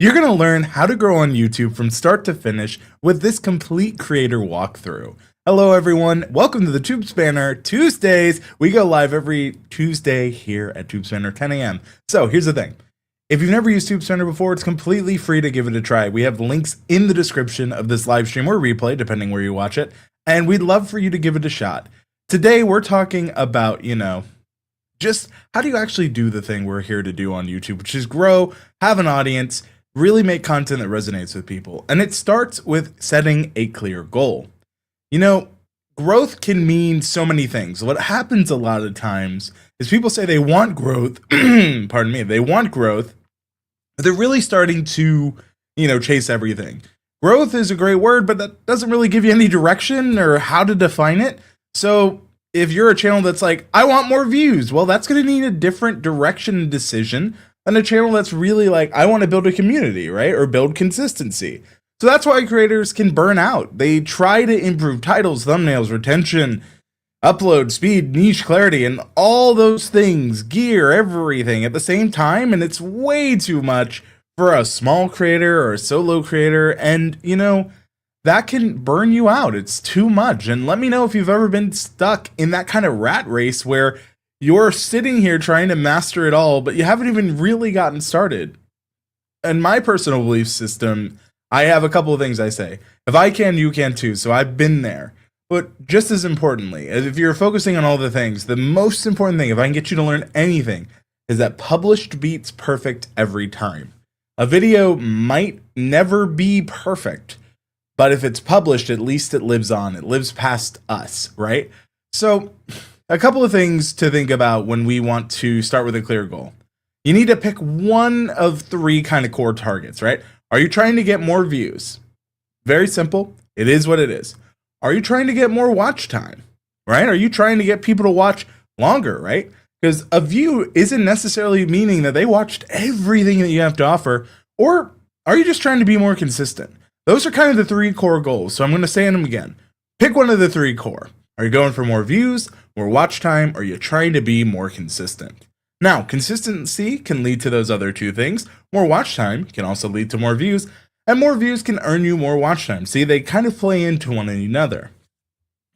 You're going to learn how to grow on YouTube from start to finish with this complete creator walkthrough. Hello everyone, welcome to the Tube Spanner Tuesdays. We go live every Tuesday here at Tube Spanner 10 a.m. So here's the thing. If you've never used Tube Spanner before, it's completely free to give it a try. We have links in the description of this live stream or replay, depending where you watch it, and we'd love for you to give it a shot. Today we're talking about, just how do you actually do the thing we're here to do on YouTube, which is grow, have an audience, really make content that resonates with people. And it starts with setting a clear goal. Growth can mean so many things. What happens a lot of times is people say they want growth, pardon me, they want growth, but they're really starting to, chase everything. Growth is a great word, but that doesn't really give you any direction or how to define it. So if you're a channel that's like, I want more views, well, that's going to need a different direction and decision than a channel that's really like, I want to build a community, right? Or build consistency. So that's why creators can burn out. They try to improve titles, thumbnails, retention, upload speed, niche clarity, and all those things, gear, everything at the same time. And it's way too much for a small creator or a solo creator. And, that can burn you out. It's too much. And let me know if you've ever been stuck in that kind of rat race where you're sitting here trying to master it all, but you haven't even really gotten started. And my personal belief system, I have a couple of things I say. If I can, you can too. So I've been there. But just as importantly, if you're focusing on all the things, the most important thing, if I can get you to learn anything, is that published beats perfect every time. A video might never be perfect, but if it's published, at least it lives on. It lives past us, right? So a couple of things to think about when we want to start with a clear goal. You need to pick one of three kind of core targets, right? Are you trying to get more views? Very simple. It is what it is. Are you trying to get more watch time, right? Are you trying to get people to watch longer, right? Because a view isn't necessarily meaning that they watched everything that you have to offer. Or are you just trying to be more consistent? Those are kind of the three core goals. So I'm going to say them again. Pick one of the three core. Are you going for more views, more watch time, or are you trying to be more consistent? Now, consistency can lead to those other two things. More watch time can also lead to more views, and more views can earn you more watch time. See, they kind of play into one another.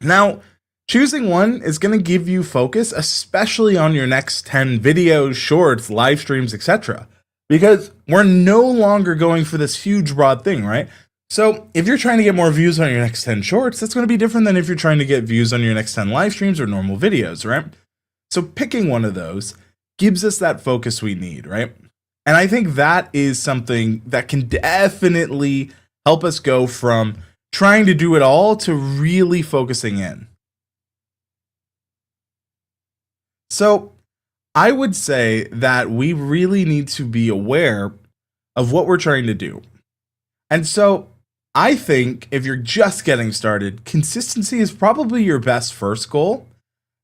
Now, choosing one is going to give you focus, especially on your next 10 videos, shorts, live streams, etc. Because we're no longer going for this huge, broad thing, right? So if you're trying to get more views on your next 10 shorts, that's going to be different than if you're trying to get views on your next 10 live streams or normal videos, right? So picking one of those gives us that focus we need, right? And I think that is something that can definitely help us go from trying to do it all to really focusing in. So I would say that we really need to be aware of what we're trying to do. And so I think if you're just getting started, consistency is probably your best first goal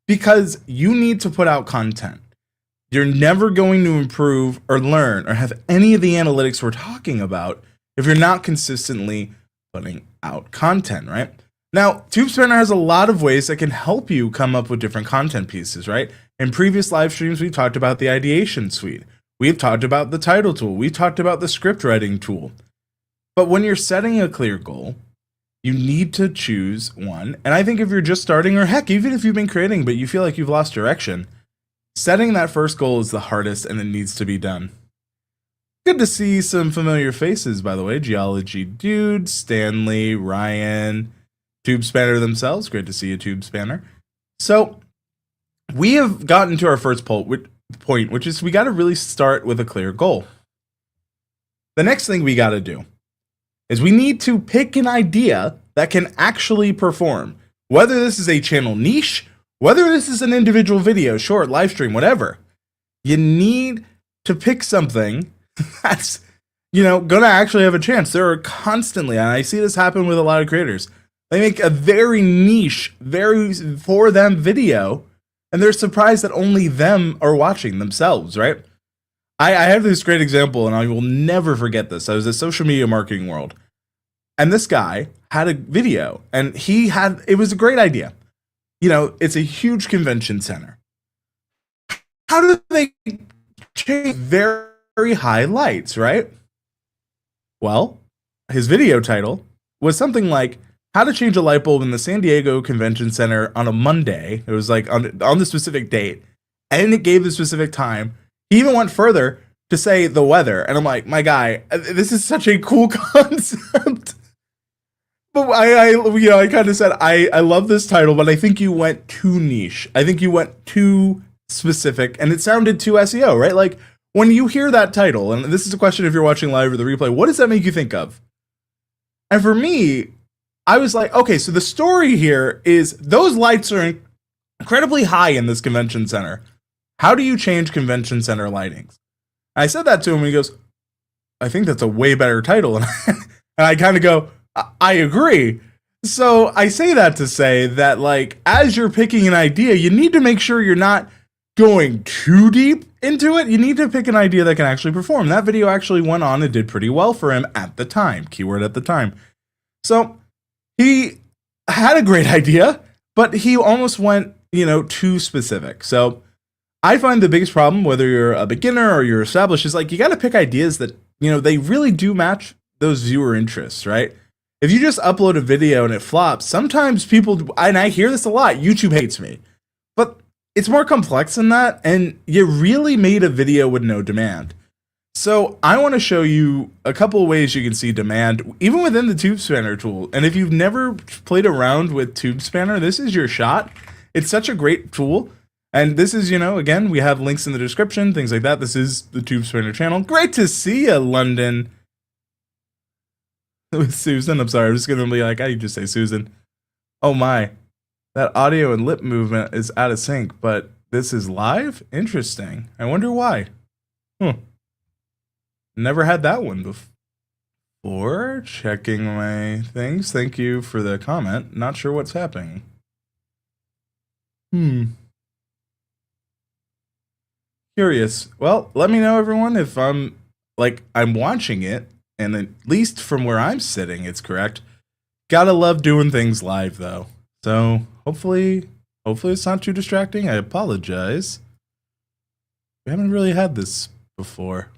because you need to put out content. You're never going to improve or learn or have any of the analytics we're talking about if you're not consistently putting out content, right? Now, Tube Spanner has a lot of ways that can help you come up with different content pieces, right? In previous live streams, we talked about the ideation suite. We've talked about the title tool. We've talked about the script writing tool. But when you're setting a clear goal, you need to choose one. And I think if you're just starting, or heck, even if you've been creating, but you feel like you've lost direction, setting that first goal is the hardest and it needs to be done. Good to see some familiar faces, by the way. Geology Dude, Stanley, Ryan, Tube Spanner themselves. Great to see you, Tube Spanner. So we have gotten to our first point, which is we got to really start with a clear goal. The next thing we got to do is we need to pick an idea that can actually perform. Whether this is a channel niche, whether this is an individual video, short, live stream, whatever, you need to pick something that's, gonna actually have a chance. There are constantly, and I see this happen with a lot of creators, they make a very niche, very for them video, and they're surprised that only them are watching themselves, right? I have this great example, and I will never forget this. I was at Social Media Marketing World, and this guy had a video, and it was a great idea. It's a huge convention center. How do they change very high lights, right? Well, his video title was something like how to change a light bulb in the San Diego Convention Center on a Monday. It was like on the specific date, and it gave the specific time. He even went further to say the weather, and I'm like, my guy, this is such a cool concept. But I kind of said I love this title, but I think you went too niche. I think you went too specific, and it sounded too SEO, right? Like when you hear that title, and this is a question if you're watching live or the replay, what does that make you think of? And for me, I was like, okay, so the story here is those lights are incredibly high in this convention center. How do you change convention center lightings? I said that to him, and he goes, I think that's a way better title. And I kind of go, I agree. So I say that to say that, like, as you're picking an idea, you need to make sure you're not going too deep into it. You need to pick an idea that can actually perform. That video actually went on and did pretty well for him at the time. Keyword at the time. So he had a great idea, but he almost went, too specific. So I find the biggest problem, whether you're a beginner or you're established, is like you got to pick ideas that, they really do match those viewer interests, right? If you just upload a video and it flops, sometimes people, and I hear this a lot, YouTube hates me. But it's more complex than that, and you really made a video with no demand. So I want to show you a couple of ways you can see demand, even within the Tube Spanner tool. And if you've never played around with Tube Spanner, this is your shot. It's such a great tool. And this is, again, we have links in the description, things like that. This is the Tube Spanner channel. Great to see you, London. With Susan, I'm sorry, I'm just gonna be like, I just say Susan. Oh my, that audio and lip movement is out of sync, but this is live? Interesting. I wonder why. Never had that one before. Checking my things. Thank you for the comment. Not sure what's happening. Curious. Well, let me know, everyone, if I'm watching it. And at least from where I'm sitting, it's correct. Gotta love doing things live, though. So hopefully it's not too distracting. I apologize. We haven't really had this before.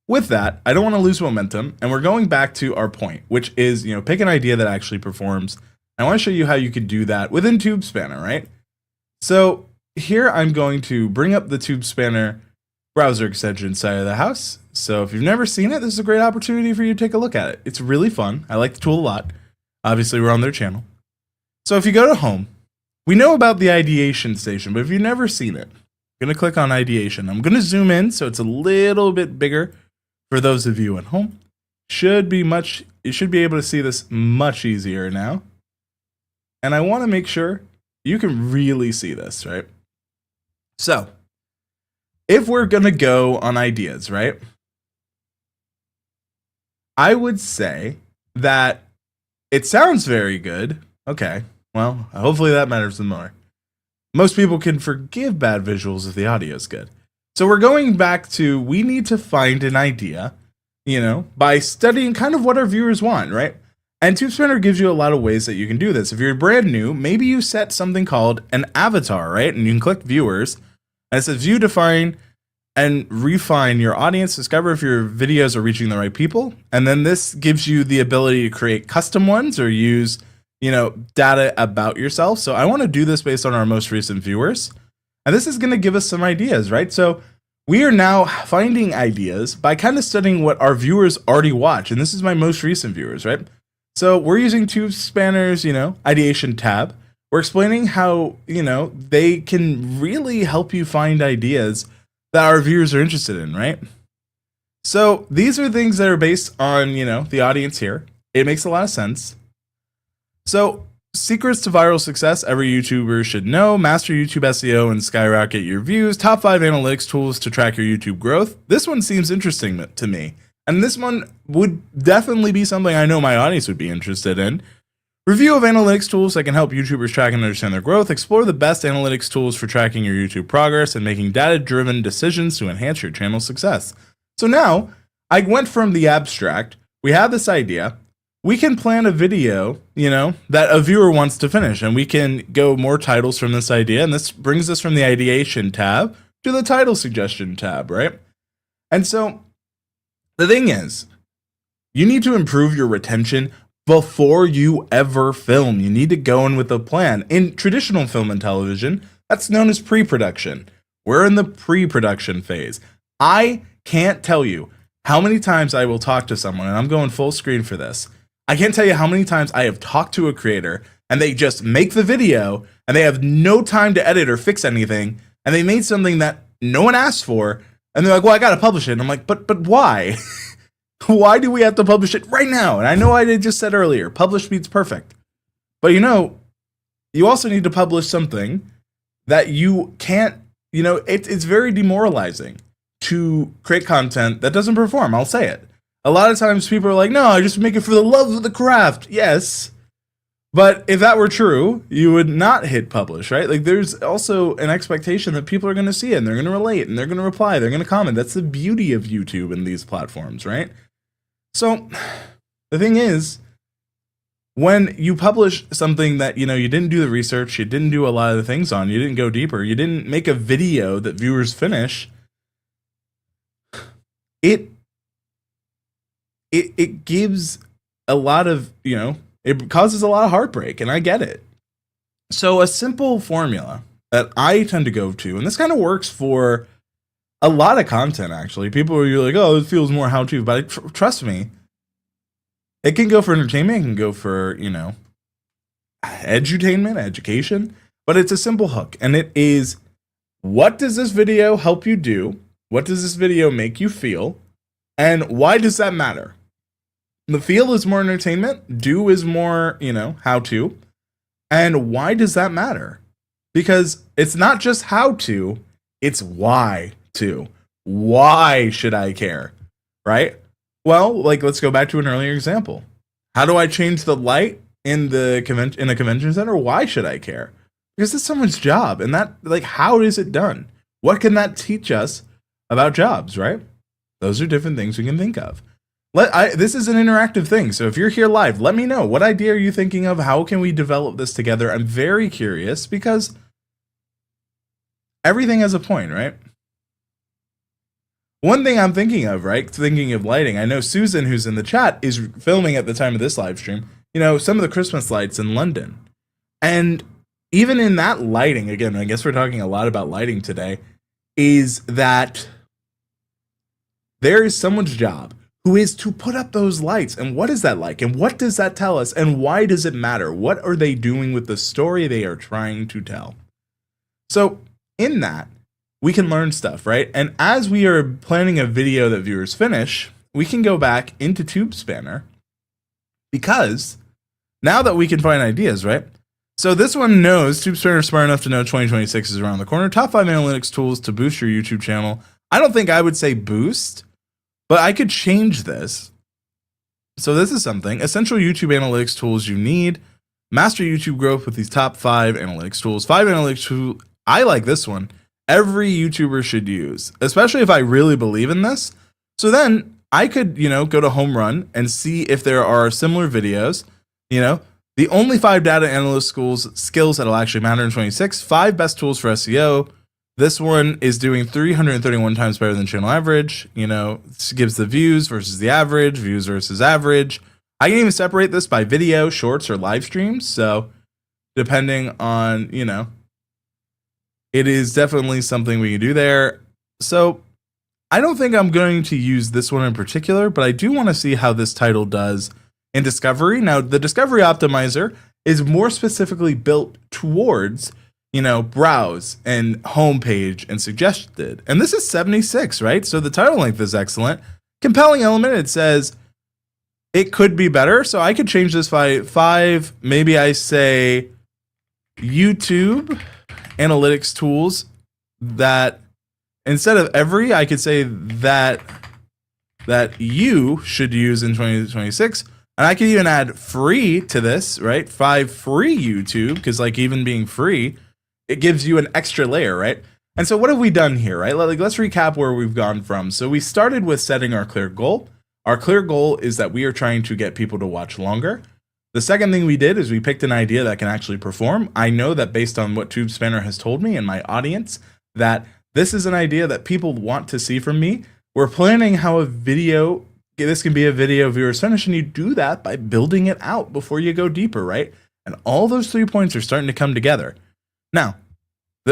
With that, I don't want to lose momentum, and we're going back to our point, which is, pick an idea that actually performs. I want to show you how you could do that within Tube Spanner, right? So here I'm going to bring up the Tube Spanner browser extension side of the house. So if you've never seen it, this is a great opportunity for you to take a look at it. It's really fun. I like the tool a lot. Obviously, we're on their channel. So if you go to home, we know about the ideation station, but if you've never seen it, I'm going to click on ideation. I'm going to zoom in so it's a little bit bigger for those of you at home. You should be able to see this much easier now. And I want to make sure you can really see this, right? So if we're going to go on ideas, right? I would say that it sounds very good. Okay, well, hopefully that matters the more. Most people can forgive bad visuals if the audio is good. So we're going back to, we need to find an idea, by studying kind of what our viewers want, right? And Tube Spanner gives you a lot of ways that you can do this. If you're brand new, maybe you set something called an avatar, right? And you can click viewers, and it says view, define, and refine your audience, discover if your videos are reaching the right people. And then this gives you the ability to create custom ones or use, data about yourself. So I want to do this based on our most recent viewers. And this is going to give us some ideas, right? So we are now finding ideas by kind of studying what our viewers already watch. And this is my most recent viewers, right? So we're using Tube Spanner's, ideation tab. We're explaining how, they can really help you find ideas that our viewers are interested in, right? So these are things that are based on, the audience here. It makes a lot of sense. So secrets to viral success every YouTuber should know. Master YouTube SEO and skyrocket your views. Top 5 analytics tools to track your YouTube growth. This one seems interesting to me. And this one would definitely be something I know my audience would be interested in. Review of analytics tools that can help YouTubers track and understand their growth. Explore the best analytics tools for tracking your YouTube progress and making data-driven decisions to enhance your channel's success. So now, I went from the abstract. We have this idea. We can plan a video, that a viewer wants to finish, and we can go more titles from this idea. And this brings us from the ideation tab to the title suggestion tab, right? And so the thing is, You need to improve your retention before you ever film. You need to go in with a plan. In traditional film and television, that's known as pre-production. We're in the pre-production phase. I can't tell you how many times I will talk to someone, and I'm going full screen for this. I can't tell you how many times I have talked to a creator and they just make the video and they have no time to edit or fix anything, and they made something that no one asked for, and they're like, well, I gotta publish it. And I'm like, but why? Why do we have to publish it right now? And I know I just said earlier, publish beats perfect. But you also need to publish something that you can't, it's very demoralizing to create content that doesn't perform. I'll say it. A lot of times people are like, no, I just make it for the love of the craft. Yes. But if that were true, you would not hit publish, right? Like, there's also an expectation that people are going to see it and they're going to relate and they're going to reply, they're going to comment. That's the beauty of YouTube and these platforms, right? So the thing is, when you publish something that, you didn't do the research, you didn't do a lot of the things on, you didn't go deeper, you didn't make a video that viewers finish, it gives a lot of, it causes a lot of heartbreak, and I get it. So a simple formula that I tend to go to, and this kind of works for a lot of content, actually. People are like, oh, it feels more how-to, but trust me, it can go for entertainment, it can go for, edutainment, education, but it's a simple hook, and it is, what does this video help you do? What does this video make you feel? And why does that matter? The feel is more entertainment, do is more, how-to. And why does that matter? Because it's not just how-to, it's why to. Why should I care? Right? Well, let's go back to an earlier example. How do I change the light in a convention center? Why should I care? Because it's someone's job. And that, how is it done? What can that teach us about jobs, right? Those are different things we can think of. This is an interactive thing, so if you're here live, let me know. What idea are you thinking of? How can we develop this together? I'm very curious, because everything has a point, right? One thing I'm thinking of, right? Thinking of lighting. I know Susan, who's in the chat, is filming at the time of this live stream, some of the Christmas lights in London. And even in that lighting, again, I guess we're talking a lot about lighting today, is that there is someone's job who is to put up those lights. And what is that like? And what does that tell us? And why does it matter? What are they doing with the story they are trying to tell? So in that, we can learn stuff, right? And as we are planning a video that viewers finish, we can go back into TubeSpanner, because now that we can find ideas, right? So this one knows, TubeSpanner is smart enough to know 2026 is around the corner. Top 5 analytics tools to boost your YouTube channel. I don't think I would say boost, but I could change this. So this is something. Essential YouTube analytics tools you need. Master YouTube growth with these top 5 analytics tools. 5 analytics tools. I like this one. Every YouTuber should use, especially if I really believe in this. So then I could, go to Home Run and see if there are similar videos. The only 5 data analyst skills that'll actually matter in 26. 5 best tools for SEO. This one is doing 331 times better than channel average. It gives the views versus the average, views versus average. I can even separate this by video, shorts, or live streams. So depending on, it is definitely something we can do there. So I don't think I'm going to use this one in particular, but I do want to see how this title does in discovery. Now, the discovery optimizer is more specifically built towards browse and homepage and suggested. And this is 76, right? So the title length is excellent. Compelling element, it says it could be better. So I could change this by 5. Maybe I say YouTube analytics tools that instead of every, I could say that you should use in 2026. And I could even add free to this, right? 5 free YouTube, because even being free, it gives you an extra layer, right? And so what have we done here, right? Let's recap where we've gone from. So we started with setting our clear goal. Our clear goal is that we are trying to get people to watch longer. The second thing we did is we picked an idea that can actually perform. I know that based on what TubeSpanner has told me and my audience, that this is an idea that people want to see from me. We're planning how a video this can be a video viewers finish, and you do that by building it out before you go deeper, right? And all those 3 points are starting to come together. Now,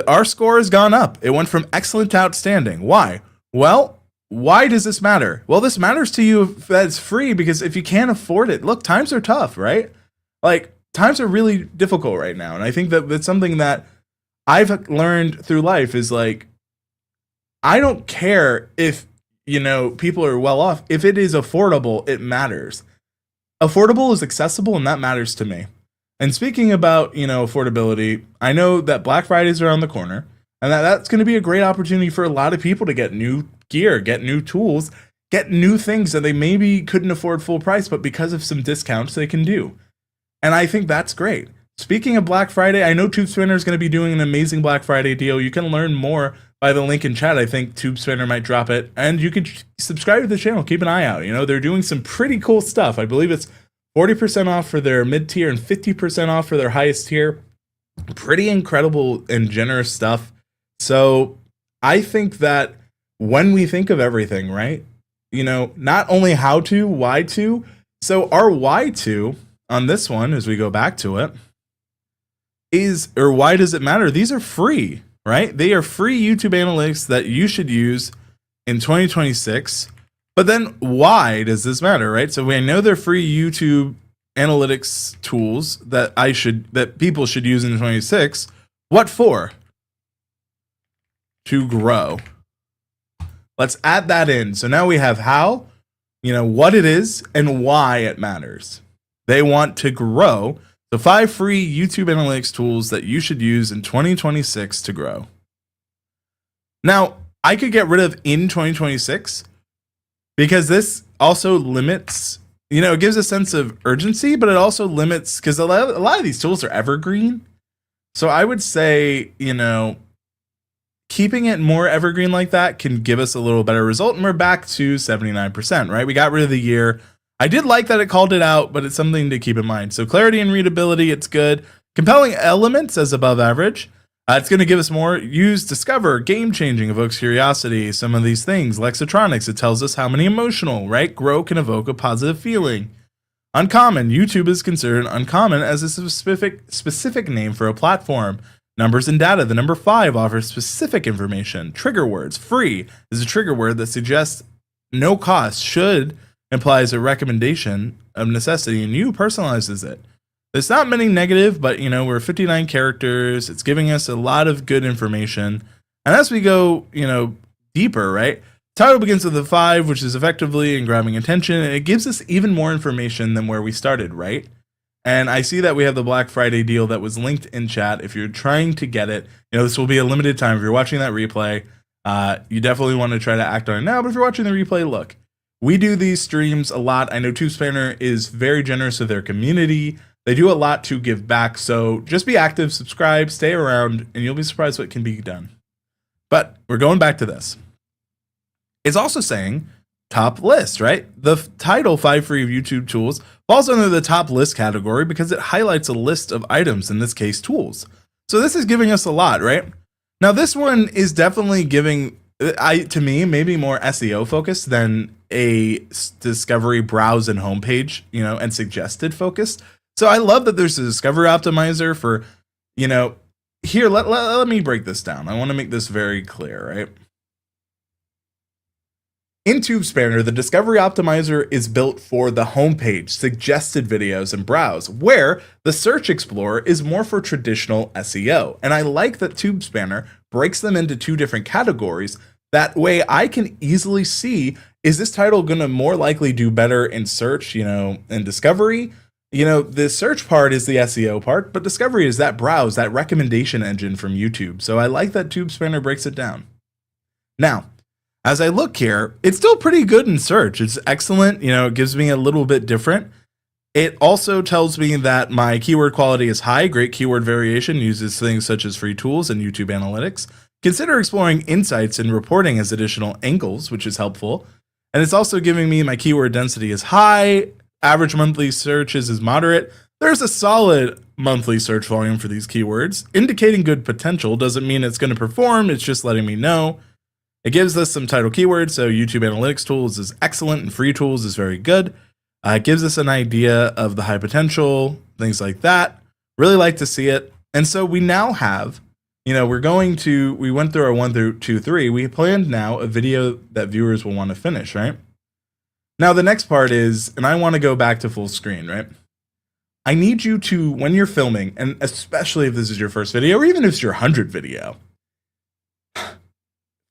our score has gone up. It went from excellent to outstanding. Why? Well, why does this matter? Well, this matters to you if that's free, because if you can't afford it, look, times are tough, right? Like, times are really difficult right now. And I think that that's something that I've learned through life is like, I don't care if, people are well off. If it is affordable, it matters. Affordable is accessible, and that matters to me. And speaking about, affordability, I know that Black Friday is around the corner, and that's going to be a great opportunity for a lot of people to get new gear, get new tools, get new things that they maybe couldn't afford full price, but because of some discounts they can do. And I think that's great. Speaking of Black Friday, I know TubeSpinner is going to be doing an amazing Black Friday deal. You can learn more by the link in chat. I think TubeSpinner might drop it. And you can subscribe to the channel. Keep an eye out. They're doing some pretty cool stuff. I believe it's 40% off for their mid-tier and 50% off for their highest tier. Pretty incredible and generous stuff. So I think that when we think of everything, right? Not only how to, why to. So our why to on this one, as we go back to it, why does it matter? These are free, right? They are free YouTube analytics that you should use in 2026. But then why does this matter, right? So we know they're free YouTube analytics tools that people should use in 2026. What for? To grow. Let's add that in. So now we have how, what it is and why it matters. They want to grow. So 5 free YouTube analytics tools that you should use in 2026 to grow. Now, I could get rid of in 2026 because this also limits, it gives a sense of urgency, but it also limits, because a lot of these tools are evergreen. So I would say, keeping it more evergreen like that can give us a little better result. And we're back to 79%, right? We got rid of the year. I did like that it called it out, but it's something to keep in mind. So clarity and readability, it's good. Compelling elements as above average. It's going to give us more. Use, discover, game-changing, evokes curiosity. Some of these things. Lexitronics, it tells us how many emotional, right? Grow can evoke a positive feeling. Uncommon. YouTube is considered uncommon as a specific name for a platform. Numbers and data. The number 5 offers specific information. Trigger words. Free is a trigger word that suggests no cost. Should implies a recommendation of necessity, and you personalizes it. There's not many negative, but we're 59 characters. It's giving us a lot of good information. And as we go, deeper, right? Title begins with a 5, which is effectively and grabbing attention, and it gives us even more information than where we started, right? And I see that we have the Black Friday deal that was linked in chat. If you're trying to get it, this will be a limited time. If you're watching that replay, you definitely want to try to act on it now. But if you're watching the replay, look, we do these streams a lot. I know TubeSpanner is very generous with their community. They do a lot to give back. So just be active, subscribe, stay around, and you'll be surprised what can be done. But we're going back to this. It's also saying top list, right? The title 5 free YouTube tools falls under the top list category because it highlights a list of items, in this case, tools. So this is giving us a lot, right? Now this one is definitely giving, to me, maybe more SEO focused than a discovery, browse, and homepage, and suggested focus. So I love that there's a discovery optimizer for, here, let me break this down. I want to make this very clear, right? In TubeSpanner, the discovery optimizer is built for the homepage, suggested videos, and browse, where the search explorer is more for traditional SEO. And I like that TubeSpanner breaks them into 2 different categories. That way I can easily see, is this title going to more likely do better in search, and discovery? The search part is the SEO part, but discovery is that browse, that recommendation engine from YouTube. So I like that TubeSpanner breaks it down. Now, as I look here, it's still pretty good in search. It's excellent. It gives me a little bit different. It also tells me that my keyword quality is high, great keyword variation, uses things such as free tools and YouTube analytics. Consider exploring insights and reporting as additional angles, which is helpful. And it's also giving me my keyword density is high, average monthly searches is moderate. There's a solid monthly search volume for these keywords, indicating good potential. Doesn't mean it's going to perform, it's just letting me know. It gives us some title keywords. So YouTube Analytics Tools is excellent and free tools is very good. It gives us an idea of the high potential, things like that. Really like to see it. And so we now have, we went through our 1 through 2, 3. We planned now a video that viewers will want to finish, right? Now the next part is, and I want to go back to full screen, right? I need you to, when you're filming, and especially if this is your first video, or even if it's your 100th video,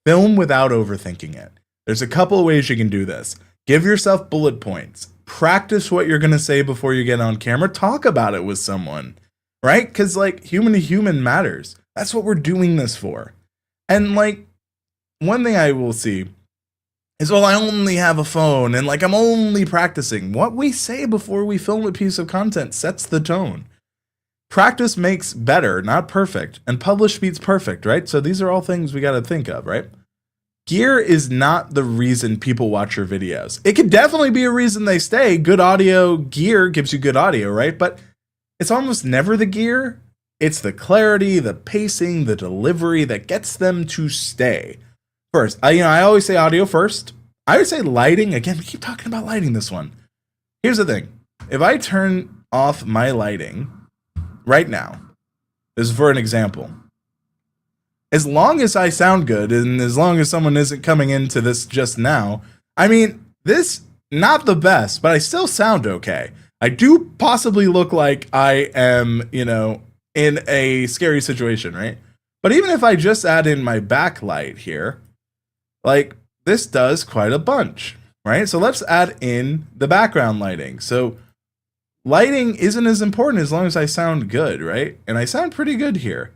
film without overthinking it. There's a couple of ways you can do this. Give yourself bullet points. Practice what you're going to say before you get on camera. Talk about it with someone, right? Because like human to human matters. That's what we're doing this for. And like one thing I will see is, well, I only have a phone and like I'm only practicing. What we say before we film a piece of content sets the tone. Practice makes better, not perfect. And publish beats perfect, right? So these are all things we got to think of, right? Gear is not the reason people watch your videos. It could definitely be a reason they stay. Good audio gear gives you good audio, right? But it's almost never the gear. It's the clarity, the pacing, the delivery that gets them to stay. First, I always say audio first. I would say lighting. Again, we keep talking about lighting this one. Here's the thing. If I turn off my lighting right now, this is for an example. As long as I sound good, and as long as someone isn't coming into this just now, this, not the best, but I still sound okay. I do possibly look like I am, in a scary situation, right? But even if I just add in my backlight here, like this does quite a bunch, right? So let's add in the background lighting. So lighting isn't as important as long as I sound good, right? And I sound pretty good here.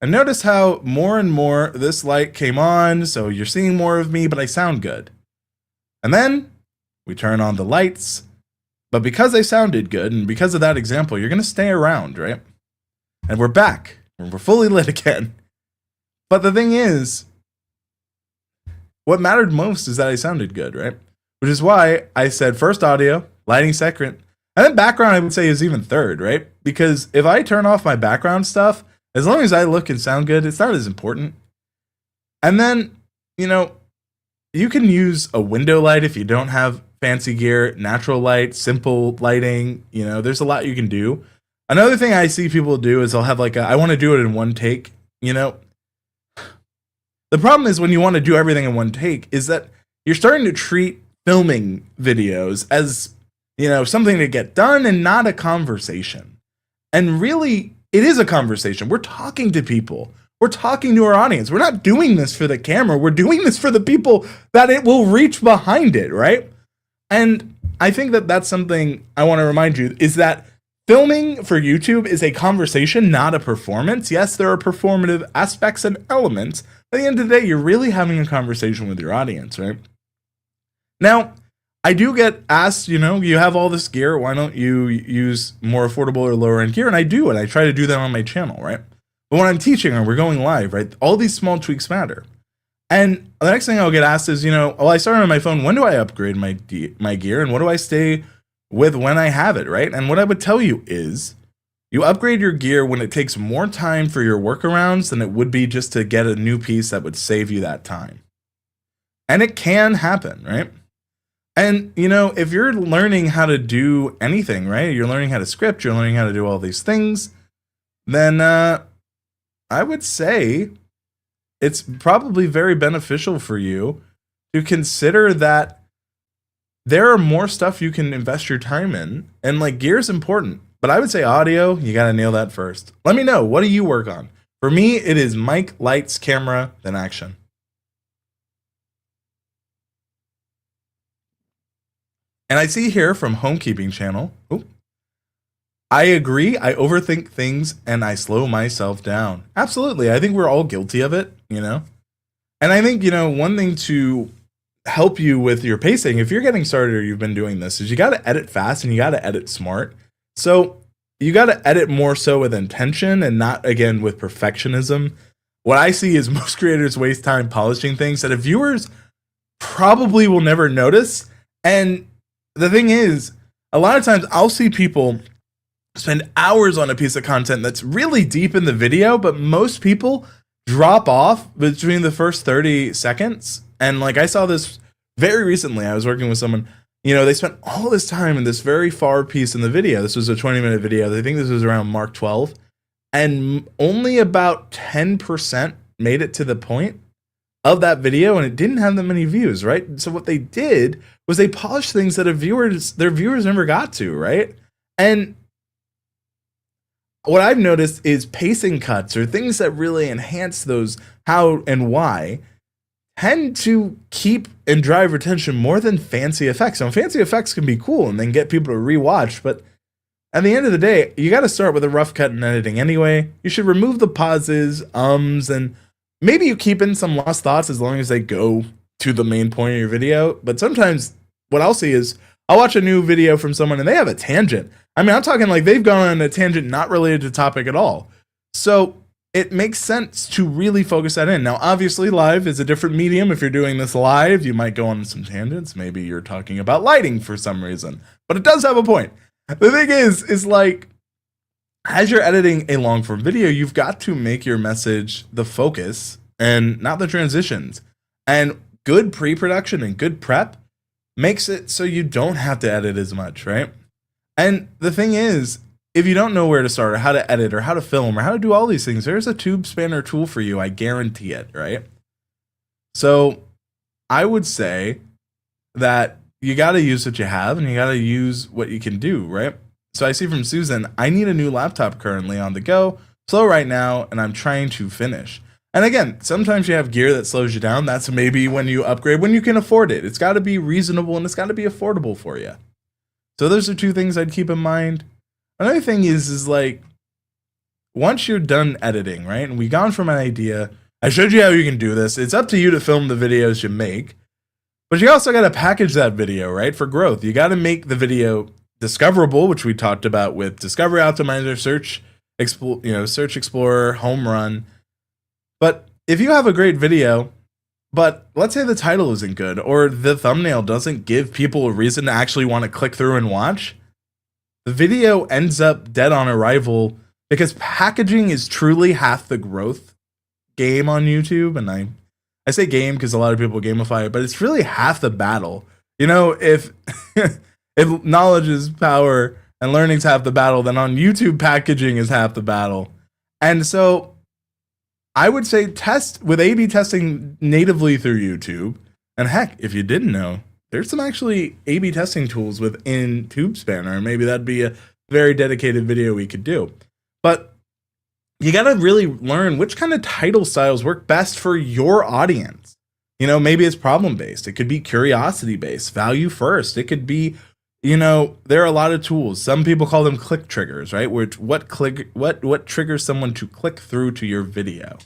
And notice how more and more this light came on, so you're seeing more of me, but I sound good. And then we turn on the lights, but because they sounded good, and because of that example, you're going to stay around, right? And we're back, and we're fully lit again. But the thing is, what mattered most is that I sounded good, right? Which is why I said first audio, lighting second, and then background I would say is even third, right? Because if I turn off my background stuff, as long as I look and sound good, it's not as important. And then, you can use a window light if you don't have fancy gear, natural light, simple lighting. There's a lot you can do. Another thing I see people do is they'll have I want to do it in one take. The problem is when you want to do everything in one take is that you're starting to treat filming videos as, something to get done and not a conversation. And really, it is a conversation. We're talking to people. We're talking to our audience. We're not doing this for the camera. We're doing this for the people that it will reach behind it, right? And I think that that's something I want to remind you is that filming for YouTube is a conversation, not a performance. Yes, there are performative aspects and elements. At the end of the day, you're really having a conversation with your audience, right? Now, I do get asked, you have all this gear, why don't you use more affordable or lower end gear? And I do, and I try to do that on my channel, right? But when I'm teaching or we're going live, right, all these small tweaks matter. And the next thing I'll get asked is, I started on my phone, when do I upgrade my gear and what do I stay with when I have it, right? And what I would tell you is, you upgrade your gear when it takes more time for your workarounds than it would be just to get a new piece that would save you that time. And it can happen, right? And, if you're learning how to do anything, right? You're learning how to script, you're learning how to do all these things, then I would say it's probably very beneficial for you to consider that there are more stuff you can invest your time in. And gear is important, but I would say audio, you got to nail that first. Let me know, what do you work on? For me, it is mic, lights, camera, then action. And I see here from Homekeeping Channel, I agree, I overthink things and I slow myself down. Absolutely, I think we're all guilty of it, And I think, one thing to help you with your pacing, if you're getting started or you've been doing this, is you got to edit fast and you got to edit smart. So you got to edit more so with intention and not, again, with perfectionism. What I see is most creators waste time polishing things that viewers probably will never notice. And the thing is, a lot of times I'll see people spend hours on a piece of content that's really deep in the video, but most people drop off between the first 30 seconds. And like I saw this very recently. I was working with someone, they spent all this time in this very far piece in the video. This was a 20-minute video. I think this was around Mark 12. And only about 10% made it to the point of that video, and it didn't have that many views, right? So what they did was they polished things that their viewers never got to, right? And what I've noticed is pacing cuts or things that really enhance those how and why tend to keep and drive retention more than fancy effects. Now, fancy effects can be cool and then get people to rewatch, but at the end of the day, you got to start with a rough cut in editing anyway. You should remove the pauses, and maybe you keep in some lost thoughts as long as they go to the main point of your video. But sometimes what I'll see is I'll watch a new video from someone and they have a tangent. I mean, I'm talking like they've gone on a tangent not related to the topic at all. So it makes sense to really focus that in. Now, obviously, live is a different medium. If you're doing this live, you might go on some tangents. Maybe you're talking about lighting for some reason. But it does have a point. The thing is like, as you're editing a long form video, you've got to make your message the focus and not the transitions. And good pre-production and good prep makes it so you don't have to edit as much, right? And the thing is, if you don't know where to start or how to edit or how to film or how to do all these things, there's a tube spanner tool for you. I guarantee it, right? So I would say that you got to use what you have and you got to use what you can do, right? So I see from Susan, I need a new laptop currently on the go, slow right now, and I'm trying to finish. And again, sometimes you have gear that slows you down. That's maybe when you upgrade, when you can afford it. It's got to be reasonable and it's got to be affordable for you. So those are two things I'd keep in mind. Another thing is like, once you're done editing, right? And we've gone from an idea, I showed you how you can do this. It's up to you to film the videos you make, but you also got to package that video, right? For growth. You got to make the video discoverable, which we talked about with Discovery Optimizer, Search Explorer, Home Run. But if you have a great video, but let's say the title isn't good or the thumbnail doesn't give people a reason to actually want to click through and watch, the video ends up dead on arrival because packaging is truly half the growth game on YouTube. And I say game because a lot of people gamify it, but it's really half the battle. If if knowledge is power and learning's half the battle, then on YouTube packaging is half the battle. And so I would say test with A/B testing natively through YouTube. And heck, if you didn't know, there's some actually A/B testing tools within TubeSpanner, and maybe that'd be a very dedicated video we could do. But you got to really learn which kind of title styles work best for your audience. Maybe it's problem-based. It could be curiosity-based, value first. It could be, there are a lot of tools. Some people call them click triggers, right? What triggers someone to click through to your video.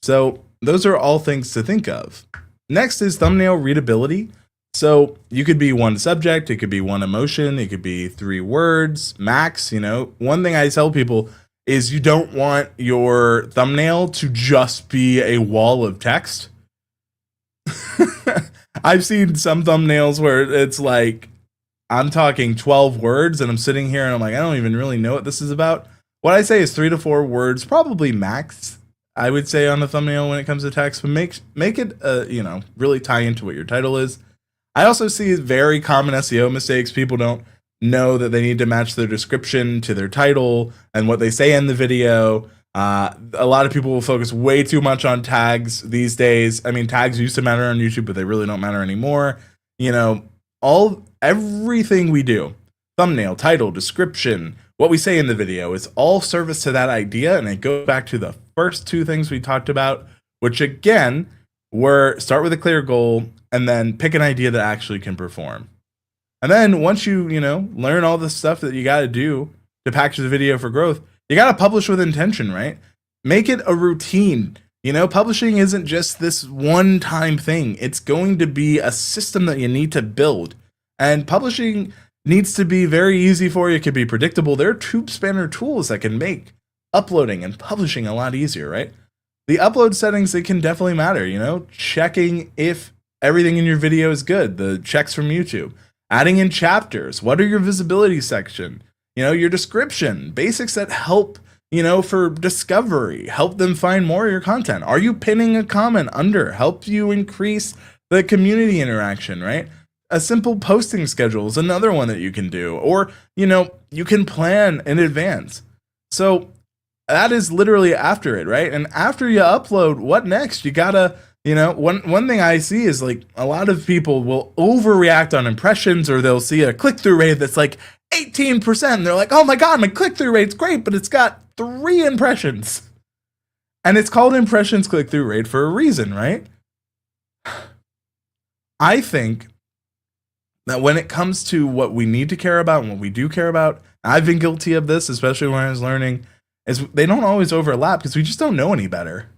So those are all things to think of. Next is thumbnail readability. So you could be one subject, it could be one emotion, it could be 3 words max. One thing I tell people is you don't want your thumbnail to just be a wall of text. I've seen some thumbnails where it's like, I'm talking 12 words and I'm sitting here and I'm like, I don't even really know what this is about. What I say is 3 to 4 words, probably max, I would say, on a thumbnail when it comes to text, but make it, really tie into what your title is. I also see very common SEO mistakes. People don't know that they need to match their description to their title and what they say in the video. A lot of people will focus way too much on tags these days. I mean, tags used to matter on YouTube, but they really don't matter anymore. Everything we do, thumbnail, title, description, what we say in the video, is all service to that idea. And it goes back to the first 2 things we talked about, which again were start with a clear goal and then pick an idea that actually can perform. And then once you learn all the stuff that you got to do to package the video for growth, you got to publish with intention, right? Make it a routine. Publishing isn't just this one-time thing. It's going to be a system that you need to build. And publishing needs to be very easy for you. It can be predictable. There are TubeSpanner tools that can make uploading and publishing a lot easier, right? The upload settings, they can definitely matter, checking if everything in your video is good, the checks from YouTube, adding in chapters, what are your visibility section, your description, basics that help for discovery, help them find more of your content. Are you pinning a comment under? Help you increase the community interaction, right? A simple posting schedule is another one that you can do, or, you can plan in advance. So that is literally after it, right? And after you upload, what next? You gotta, one thing I see is like a lot of people will overreact on impressions, or they'll see a click-through rate that's like 18%. And they're like, oh my God, my click-through rate's great, but it's got 3 impressions. And it's called impressions click-through rate for a reason, right? I think that when it comes to what we need to care about and what we do care about, I've been guilty of this, especially when I was learning, is they don't always overlap because we just don't know any better.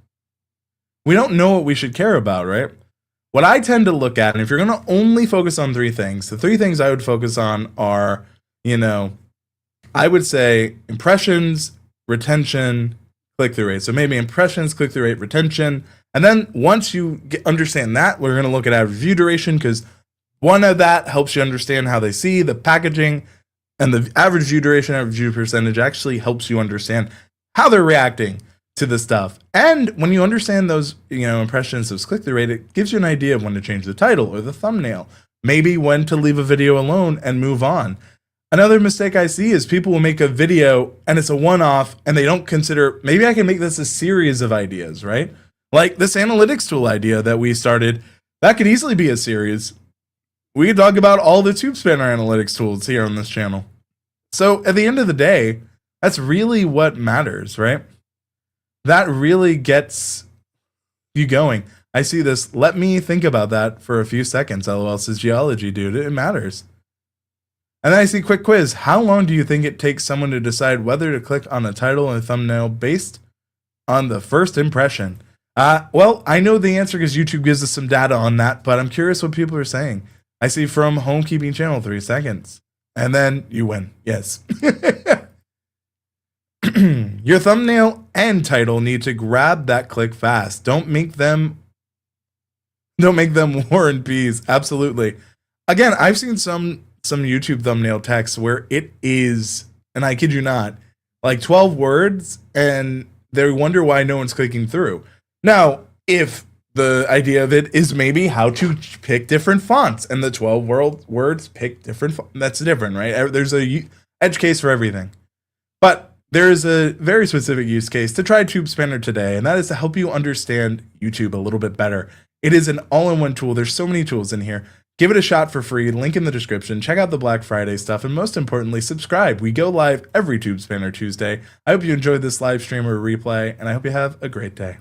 We don't know what we should care about, right? What I tend to look at, and if you're going to only focus on 3 things, the 3 things I would focus on are, I would say impressions, retention, click-through rate. So maybe impressions, click-through rate, retention. And then once you understand that, we're going to look at average view duration, because one of that helps you understand how they see the packaging, and the average view duration, average view percentage actually helps you understand how they're reacting to the stuff. And when you understand those, impressions, those click-through rate, it gives you an idea of when to change the title or the thumbnail, maybe when to leave a video alone and move on. Another mistake I see is people will make a video and it's a one-off and they don't consider, maybe I can make this a series of ideas, right? Like this analytics tool idea that we started, that could easily be a series. We could talk about all the TubeSpanner analytics tools here on this channel. So at the end of the day, that's really what matters, right? That really gets you going. I see this. Let me think about that for a few seconds. LOL says geology, dude. It matters. And then I see quick quiz. How long do you think it takes someone to decide whether to click on a title and a thumbnail based on the first impression? Well, I know the answer because YouTube gives us some data on that, but I'm curious what people are saying. I see from Homekeeping Channel 3 seconds. And then you win. Yes. Your thumbnail and title need to grab that click fast. Don't make them War and Peas. Absolutely. Again, I've seen some YouTube thumbnail text where it is, and I kid you not, like 12 words, and they wonder why no one's clicking through. Now, if the idea of it is maybe how to pick different fonts, and the 12 words pick different fonts, that's different, right? There's a edge case for everything. But there is a very specific use case to try TubeSpanner today, and that is to help you understand YouTube a little bit better. It is an all-in-one tool. There's so many tools in here. Give it a shot for free. Link in the description. Check out the Black Friday stuff, and most importantly, subscribe. We go live every TubeSpanner Tuesday. I hope you enjoyed this live stream or replay, and I hope you have a great day.